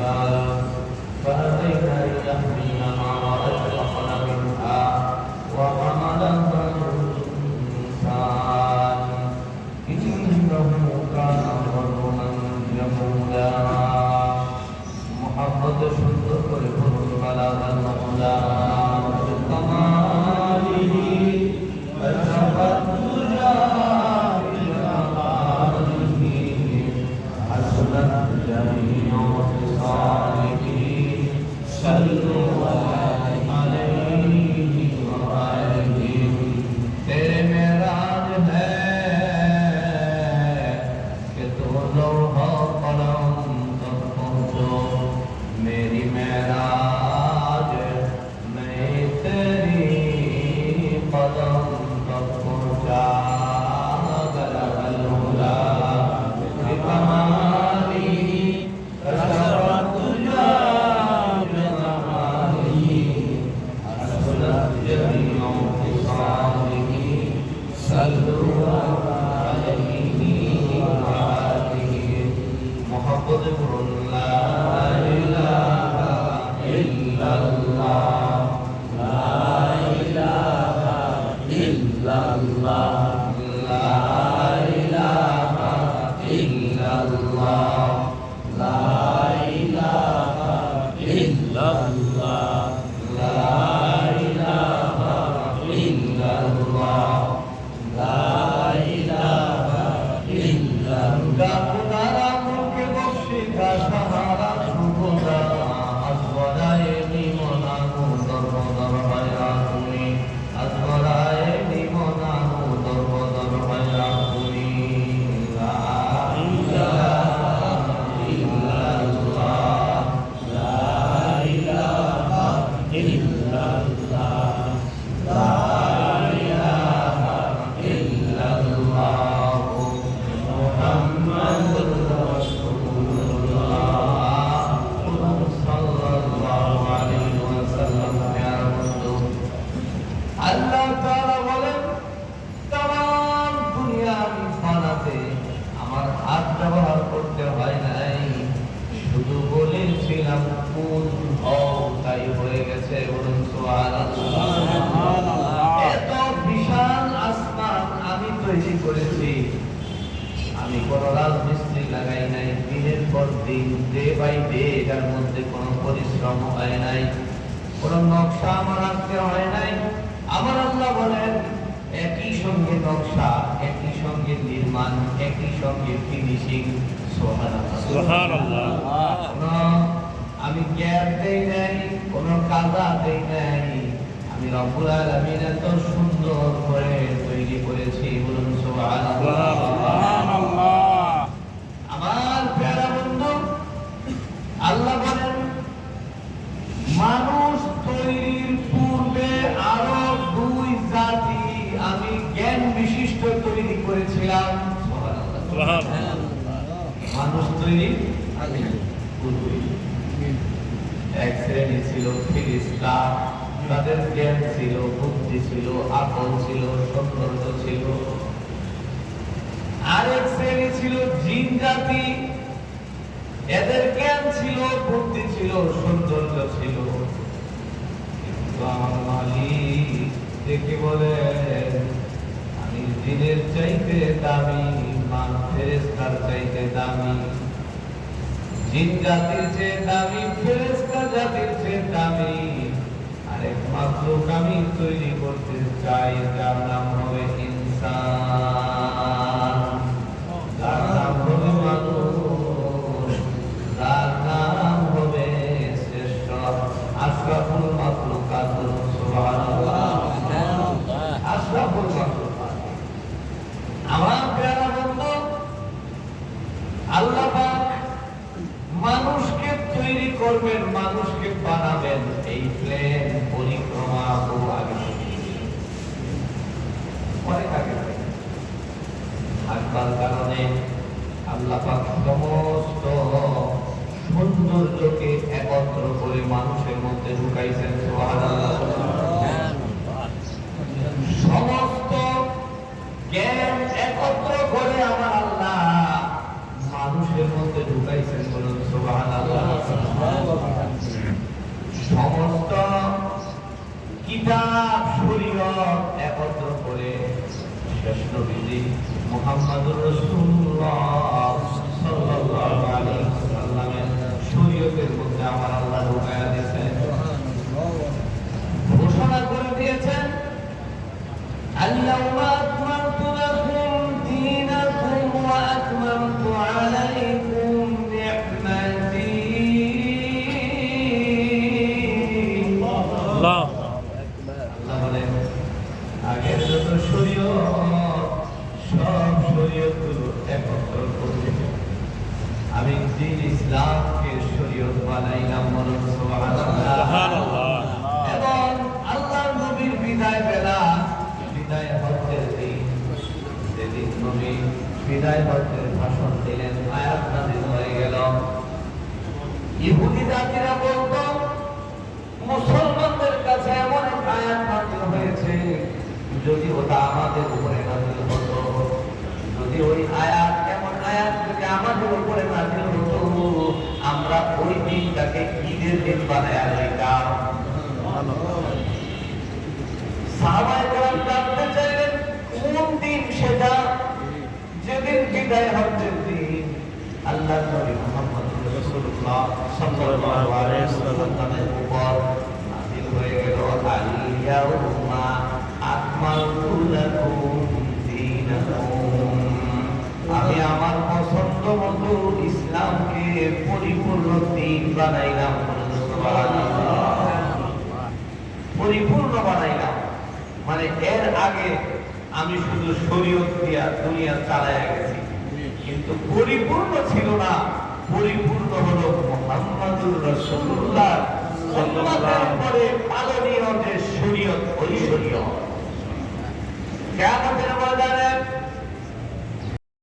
الجبال فأبين أن يحملنها وأشفقن منها وحملها الإنسان إنه كان ظلوما جهولا محمد সুন্দর করে বলুন বালাগাল মাওলা বিকামালিহি আশরাফাত দুজা বিকামালিহি হাসনাত জামিউ সালিহি সাল্লু আলাইহি ওয়া আলিহি তেরে মেরাজ হ্যায় कि तू लौहा कलम तक पहुँचो मेरी मेराज मैं तेरी कदम तक पहुँचा गलगल हुला बिकमालिही अशरफत दुजा बिकमालिही हसनत जमीउ खिसालिही सल्लु अलैहि व आलिहि मोहब्बत करुन ला इलाहा इल्लल्लाह ला इलाहा इल्लल्लाह ला इलाहा इल्लल्लाह ला इलाहा इल्लल्लाह ला इलाहा इल्लल्लाह ला इलाहा इल्लल्लाह खुदारा मुल्क बख्शे का सहारा शुभदा আসগরায়ে নিমনানু দরবদর হয়া তুমি আসগরায়ে নিমনানু দরবদর হয়া তুমি লা ইলাহা ইল্লাল্লাহ লা ইলাহা ইল্লাল্লাহ লা ইলাহা ইল্লাল্লাহ মুহাম্মাদুর রাসূলুল্লাহ সাল্লাল্লাহু আলাইহি ওয়াসাল্লাম প্যারা বন্ধু আল্লাহ তাআলা বলেন तमाम দুনিয়া আমি বানাতে আমার হাত ব্যবহার করতে হয় নাই শুধু বলেছিলাম কোন হও তাই হয়ে গেছে বলুন সুবহানাল্লাহ এত বিশাল আসমান আমি তৈরি করেছি আমি কোন রাজমিস্ত্রি লাগাই নাই দিনের পর দিন ডে বাই ডে এটার মধ্যে কোনো পরিশ্রম হয় নাই কোন নকশা আমার আঁকতে হয় নাই আমার আল্লাহ বলেন একই সঙ্গে নকশা একই সঙ্গে নির্মাণ একই সঙ্গে ফিনিশিং সুবহানাল্লাহ আমি গ্যাপ দেই নাই কোন কাদা দেই নাই আমি রব্বুল আলামিন এত সুন্দর করে তৈরি করেছি বলুন সুবহানাল্লাহ আমার প্যারা বন্ধু আল্লাহ বলেন মানুষ তৈরির পূর্বে আরো দুই জাতি আমি জ্ঞান বিশিষ্ট তৈরি করেছিলাম সুবহানাল্লাহ মানুষ তৈরি আগে পূর্বে এক শ্রেণী ছিল ফেরেশতা তাদের জ্ঞান ছিল বুদ্ধি ছিল আকল ছিল সৌন্দর্য ছিল আরেক শ্রেণী ছিল জিন জাতি এদের জ্ঞান ছিল বুদ্ধি ছিল সৌন্দর্য ছিল কিন্তু আমার মালিক দেখে বলে আমি জিনের চাইতে দামি ফেরেশতার চাইতে দামি জিন জাতির চেয়ে দামি ফেরেশতা জাতির চেয়ে দামি আরেক মাখলুক আমি তৈরি করতে চাই যার নাম হবে ইনসান যার নাম হবে মানুষ যার নাম হবে শ্রেষ্ঠ আশরাফুল মাখলুকাত সুবহানাল্লাহ আশরাফুল মাখলুকাত আমার প্যারা বন্ধু আল্লাহ পাক মানুষকে তৈরি করবেন মানুষকে বানাবেন এই প্লেন পরিক্রমা বহু আগে অনেক আগে থাকবার কারণে আল্লাহ পাক সমস্ত সৌন্দর্যকে একত্র করে মানুষের মধ্যে ঢুকাইছেন সুবহানাল্লাহ সমস্ত জ্ঞান একত্র করে আমার আল্লাহ মানুষের মধ্যে ঢুকাইছেন বলুন সুবহানাল্লাহ মুহাম্মাদুর রাসূলুল্লাহ সাল্লাল্লাহু আলাইহি ওয়াসাল্লামের শরীয়তের মধ্যে আমার আল্লাহ ঢুকায়া দিয়েছেন, ঘোষণা করে দিয়েছেন আল-ইয়াওমা আকমালতু লাকুম দীনাকুম ওয়া আতমামতু আলাইকুম নি'মাতি। আল্লাহ বলেন আগের যত শরীয়ত সব শরীয়তগুলো একত্র করে আমি দ্বীন ইসলামকে শরীয়ত বানাইলাম। বলুন সুবহানাল্লাহ। এবং আল্লাহর নবীর বিদায় বেলা, বিদায় হজ্জের দিন, যেদিন নবী বিদায় হজ্জের ভাষণ দিলেন, আয়াত নাযিল হয়ে গেল। ইহুদি জাতিরা বলতো মুসলমানদের কাছে এমন এক আয়াত নাযিল হয়েছে, যদি ওটা আমাদের উপরে নাযিল হতো, যদি ওই আয়াত এমন আয়াত যদি আমাদের উপরে নাযিল হতো, আমরা ওই দিনটাকে ঈদের দিন বানায়া লইতাম। সাহাবায়ে কেরাম জানতে চাইলেন কোন দিন সেটা, যেদিন বিদায় হজ্জের দিন আল্লাহর নবী মুহাম্মদ রাসূলুল্লাহ সাল্লাল্লাহু আলাইহি ওয়াসাল্লামের উপর নাযিল হয়ে গেল আল-ইয়াউমা আকমালতু লাকুম দীনাকুম। আমি আমার পছন্দ মতো ইসলামকে পরিপূর্ণ দিন বানাইলাম। সুবহানাল্লাহ। পরিপূর্ণ বানাইলাম মানে এর আগে আমি শুধু শরীয়ত দিয়া দুনিয়া চালায়া গেছি, কিন্তু পরিপূর্ণ ছিল না। পরিপূর্ণ হলো মুহাম্মাদুর রাসূলুল্লাহ সাল্লাল্লাহু পরে পালনীয় যে শরীয়ত, ওই শরীয়ত কিয়ামতের ময়দানে